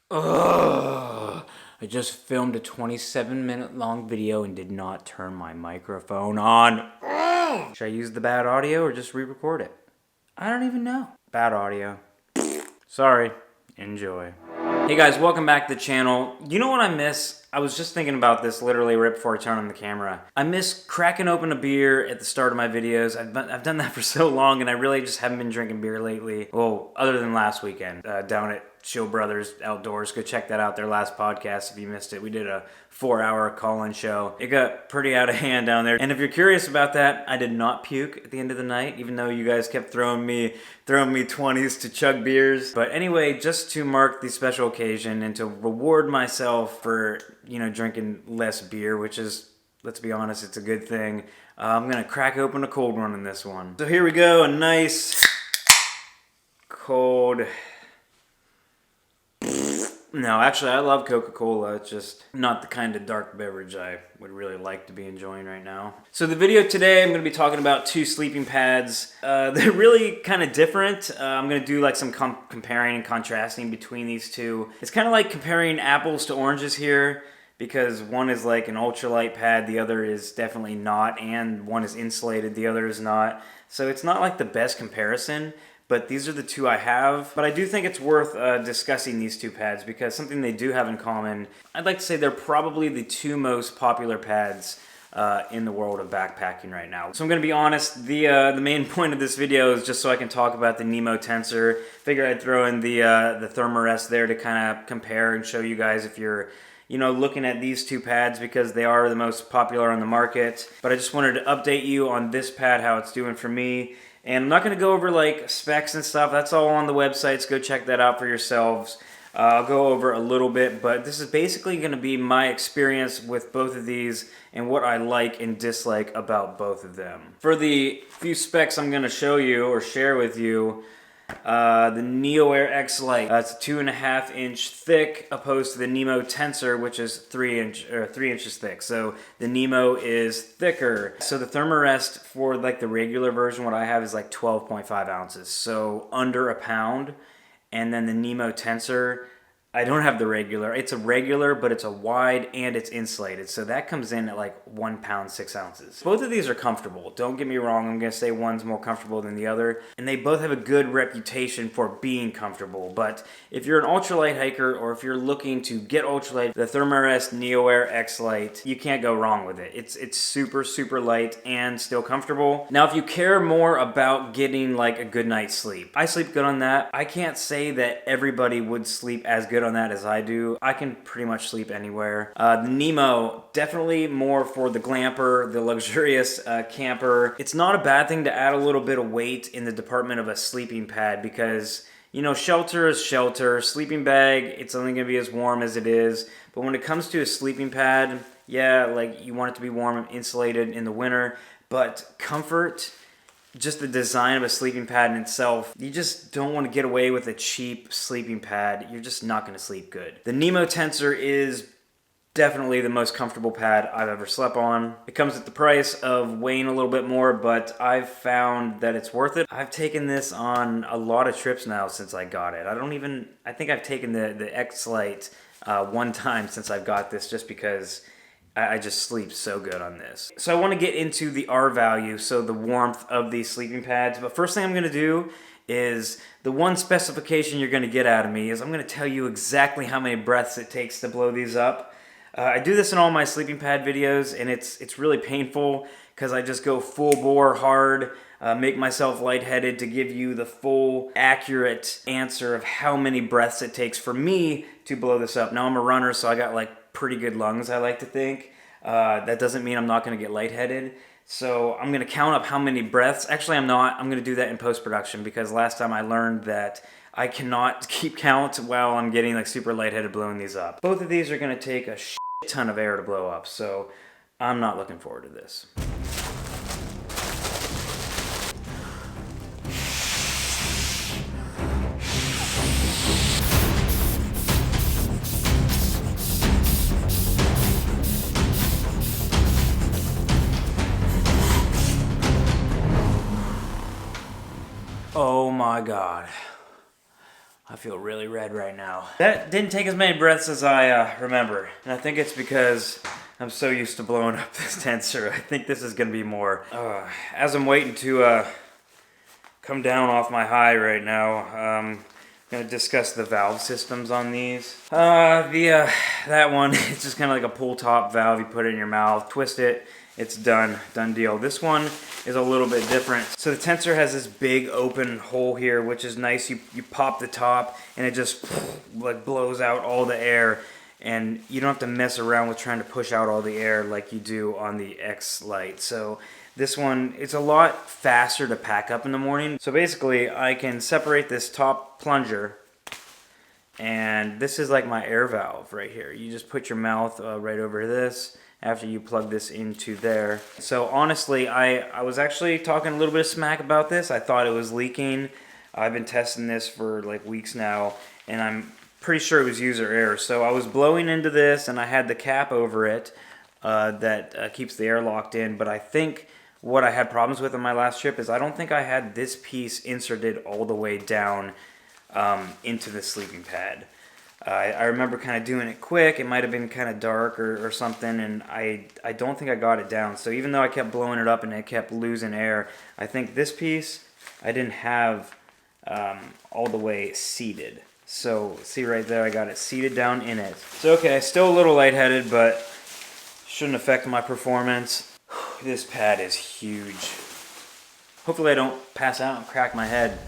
Ugh. I just filmed a 27-minute long video and did not turn my microphone on. Ugh. Should I use the bad audio or just re-record it? I don't even know. Bad audio. Sorry. Enjoy. Hey guys, welcome back to the channel. You know what I miss? I was just thinking about this literally right before I turned on the camera. I miss cracking open a beer at the start of my videos. I've done that for so long and I really just haven't been drinking beer lately. Well, other than last weekend down at Show Brothers Outdoors. Go check that out, their last podcast if you missed it. We did a 4-hour call-in show. It got pretty out of hand down there. And if you're curious about that, I did not puke at the end of the night, even though you guys kept throwing me 20s to chug beers. But anyway, just to mark the special occasion and to reward myself for, drinking less beer, which is, let's be honest, it's a good thing. I'm gonna crack open a cold one in this one. So here we go, a nice cold. No, actually, I love Coca-Cola. It's just not the kind of dark beverage I would really like to be enjoying right now. So the video today, I'm going to be talking about two sleeping pads. They're really kind of different. I'm going to do like some comparing and contrasting between these two. It's kind of like comparing apples to oranges here, because one is like an ultralight pad, the other is definitely not, and one is insulated, the other is not. So it's not like the best comparison. But these are the two I have. But I do think it's worth discussing these two pads because something they do have in common. I'd like to say they're probably the two most popular pads in the world of backpacking right now. So I'm going to be honest, the main point of this video is just so I can talk about the Nemo Tensor. Figure I'd throw in the Thermarest there to kind of compare and show you guys if you're looking at these two pads because they are the most popular on the market. But I just wanted to update you on this pad, how it's doing for me. And I'm not going to go over like specs and stuff. That's all on the websites. Go check that out for yourselves. I'll go over a little bit, but this is basically going to be my experience with both of these and what I like and dislike about both of them. For the few specs I'm going to show you or share with you, the Neoair Xlite. It's 2.5 inch thick, opposed to the Nemo Tensor, which is 3 inches thick. So the Nemo is thicker. So the Thermarest for like the regular version, what I have is like 12.5 ounces, so under a pound. And then the Nemo Tensor, I don't have the regular. It's a regular, but it's a wide and it's insulated. So that comes in at like 1 pound, 6 ounces. Both of these are comfortable. Don't get me wrong. I'm going to say one's more comfortable than the other. And they both have a good reputation for being comfortable. But if you're an ultralight hiker or if you're looking to get ultralight, the Thermarest Neoair Xlite, you can't go wrong with it. It's super, super light and still comfortable. Now, if you care more about getting like a good night's sleep, I sleep good on that. I can't say that everybody would sleep as good on that as I do. I can pretty much sleep anywhere. The Nemo, definitely more for the glamper, the luxurious camper. It's not a bad thing to add a little bit of weight in the department of a sleeping pad because, shelter is shelter. Sleeping bag, it's only going to be as warm as it is. But when it comes to a sleeping pad, yeah, like you want it to be warm and insulated in the winter, but comfort, just the design of a sleeping pad in itself, you just don't want to get away with a cheap sleeping pad. You're just not going to sleep good. The Nemo Tensor is definitely the most comfortable pad I've ever slept on. It comes at the price of weighing a little bit more, but I've found that it's worth it. I've taken this on a lot of trips now since I got it. I think I've taken the Xlite one time since I've got this just because I just sleep so good on this. So I want to get into the R value, so the warmth of these sleeping pads. But first thing I'm going to do is the one specification you're going to get out of me is I'm going to tell you exactly how many breaths it takes to blow these up. I do this in all my sleeping pad videos, and it's really painful because I just go full bore hard, make myself lightheaded to give you the full, accurate answer of how many breaths it takes for me to blow this up. Now I'm a runner, so I got like pretty good lungs, I like to think. That doesn't mean I'm not going to get lightheaded. So I'm going to count up how many breaths. Actually, I'm not. I'm going to do that in post-production because last time I learned that I cannot keep count while I'm getting like super lightheaded blowing these up. Both of these are going to take a shit ton of air to blow up, so I'm not looking forward to this. Oh my God. I feel really red right now. That didn't take as many breaths as I remember. And I think it's because I'm so used to blowing up this tensor. I think this is going to be more. As I'm waiting to come down off my high right now, I'm going to discuss the valve systems on these. That one, it's just kind of like a pull top valve. You put it in your mouth, twist it, it's done deal. This one is a little bit different. So the tensor has this big open hole here, which is nice. You pop the top and it just like blows out all the air, and you don't have to mess around with trying to push out all the air like you do on the Xlite. So this one, it's a lot faster to pack up in the morning. So basically I can separate this top plunger, and this is like my air valve right here. You just put your mouth right over this after you plug this into there. So honestly, I was actually talking a little bit of smack about this. I thought it was leaking. I've been testing this for like weeks now, and I'm pretty sure it was user error. So I was blowing into this, and I had the cap over it that keeps the air locked in. But I think what I had problems with on my last trip is I don't think I had this piece inserted all the way down into the sleeping pad. I remember kind of doing it quick. It might have been kind of dark or something, and I don't think I got it down. So even though I kept blowing it up and it kept losing air, I think this piece I didn't have all the way seated. So see right there, I got it seated down in it. So okay, still a little lightheaded, but shouldn't affect my performance. This pad is huge. Hopefully I don't pass out and crack my head.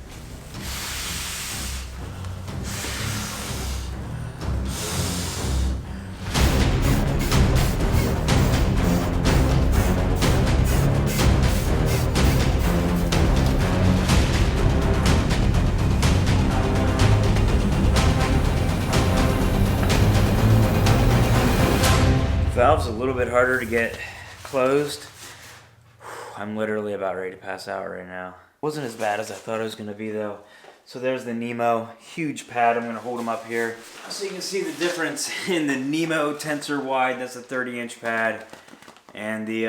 Valve's a little bit harder to get closed. I'm literally about ready to pass out right now. Wasn't as bad as I thought it was going to be though. So there's the Nemo, huge pad. I'm going to hold them up here so you can see the difference in the Nemo Tensor Wide. That's a 30-inch pad, and the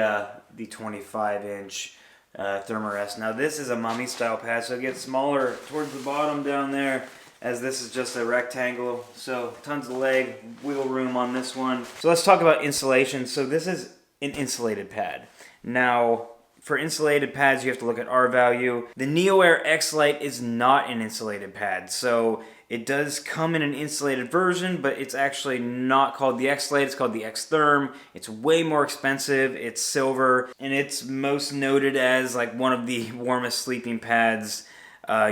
25-inch Thermarest. Now this is a mummy style pad, so it gets smaller towards the bottom down there, as this is just a rectangle. So tons of leg wiggle room on this one. So let's talk about insulation. So this is an insulated pad. Now for insulated pads you have to look at R value. The Neoair Xlite is not an insulated pad. So it does come in an insulated version, but it's actually not called the Xlite, it's called the Xtherm. It's way more expensive, it's silver, and it's most noted as like one of the warmest sleeping pads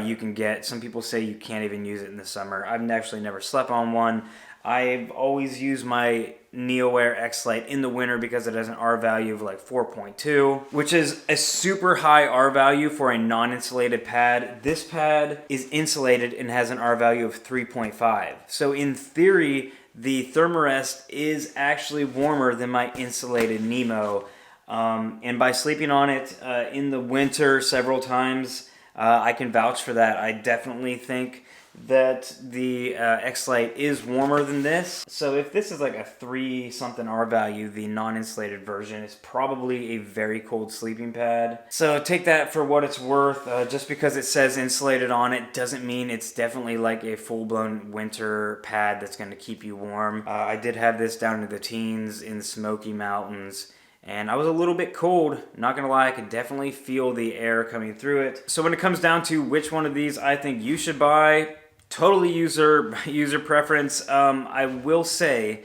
you can get. Some people say you can't even use it in the summer. I've actually never slept on one. I've always used my Neoair Xlite in the winter because it has an R value of like 4.2, which is a super high R value for a non-insulated pad. This pad is insulated and has an R value of 3.5. So in theory, the Thermarest is actually warmer than my insulated Nemo. And by sleeping on it in the winter several times, I can vouch for that. I definitely think that the Xlite is warmer than this. So if this is like a 3-something R value, the non-insulated version is probably a very cold sleeping pad. So take that for what it's worth. Just because it says insulated on it doesn't mean it's definitely like a full-blown winter pad that's going to keep you warm. I did have this down in the teens in the Smoky Mountains, and I was a little bit cold. Not gonna lie, I could definitely feel the air coming through it. So when it comes down to which one of these I think you should buy, totally user preference. I will say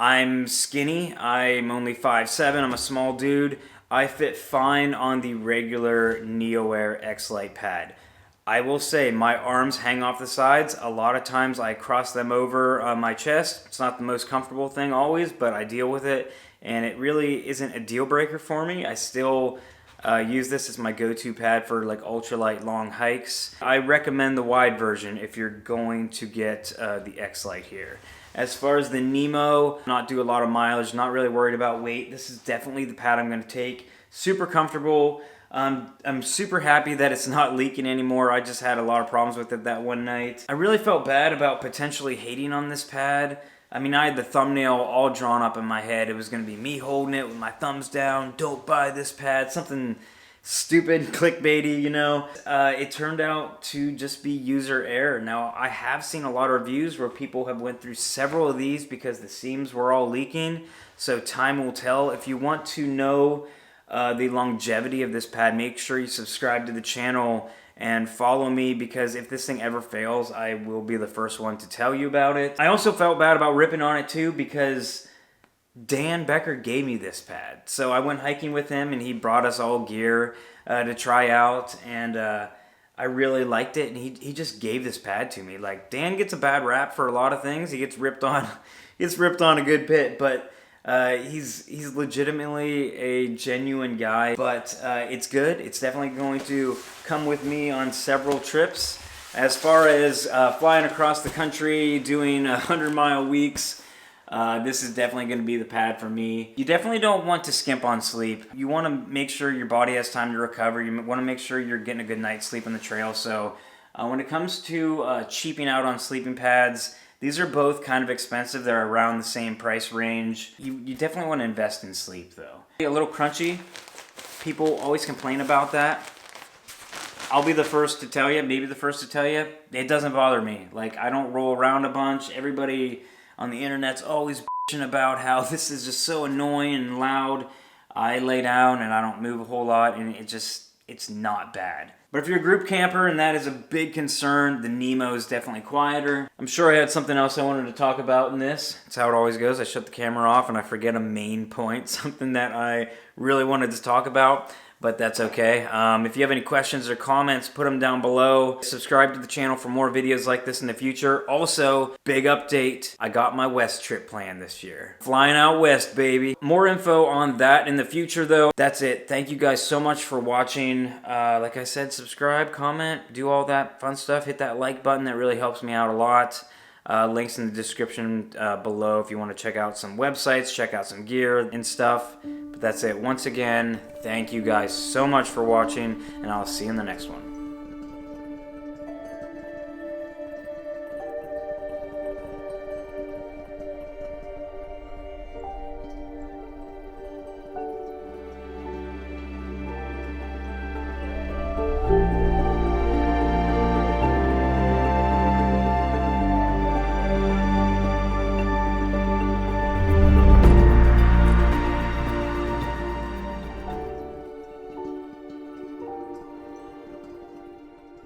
I'm skinny. I'm only 5'7". I'm a small dude. I fit fine on the regular Neoair Xlite pad. I will say my arms hang off the sides. A lot of times I cross them over my chest. It's not the most comfortable thing always, but I deal with it, and it really isn't a deal breaker for me. I still use this as my go-to pad for like ultralight long hikes. I recommend the wide version if you're going to get the Xlite here. As far as the Nemo, not do a lot of mileage, not really worried about weight. This is definitely the pad I'm going to take. Super comfortable. I'm super happy that it's not leaking anymore. I just had a lot of problems with it that one night. I really felt bad about potentially hating on this pad. I mean, I had the thumbnail all drawn up in my head. It was going to be me holding it with my thumbs down. Don't buy this pad. Something stupid clickbaity, you know. It turned out to just be user error. Now, I have seen a lot of reviews where people have went through several of these because the seams were all leaking. So time will tell. If you want to know the longevity of this pad, make sure you subscribe to the channel and follow me, because if this thing ever fails, I will be the first one to tell you about it. I also felt bad about ripping on it too, because Dan Becker gave me this pad. So I went hiking with him and he brought us all gear to try out, and I really liked it, and he just gave this pad to me. Like, Dan gets a bad rap for a lot of things. He gets ripped on a good bit, but he's legitimately a genuine guy. But it's good. It's definitely going to come with me on several trips. As far as flying across the country, doing 100-mile weeks, this is definitely going to be the pad for me. You definitely don't want to skimp on sleep. You want to make sure your body has time to recover. You want to make sure you're getting a good night's sleep on the trail. So when it comes to cheaping out on sleeping pads, these are both kind of expensive. They're around the same price range. You definitely want to invest in sleep though. A little crunchy. People always complain about that. I'll be the first to tell you, maybe the first to tell you, it doesn't bother me. Like, I don't roll around a bunch. Everybody on the internet's always bitching about how this is just so annoying and loud. I lay down and I don't move a whole lot, and it's not bad. But if you're a group camper and that is a big concern, the Nemo is definitely quieter. I'm sure I had something else I wanted to talk about in this. That's how it always goes. I shut the camera off and I forget a main point, something that I really wanted to talk about. But that's okay. If you have any questions or comments, put them down below. Subscribe to the channel for more videos like this in the future. Also, big update. I got my west trip planned this year. Flying out west, baby. More info on that in the future, though. That's it. Thank you guys so much for watching. Like I said, subscribe, comment, do all that fun stuff. Hit that like button. That really helps me out a lot. Links in the description below if you want to check out some websites, check out some gear and stuff. But that's it. Once again, thank you guys so much for watching, and I'll see you in the next one.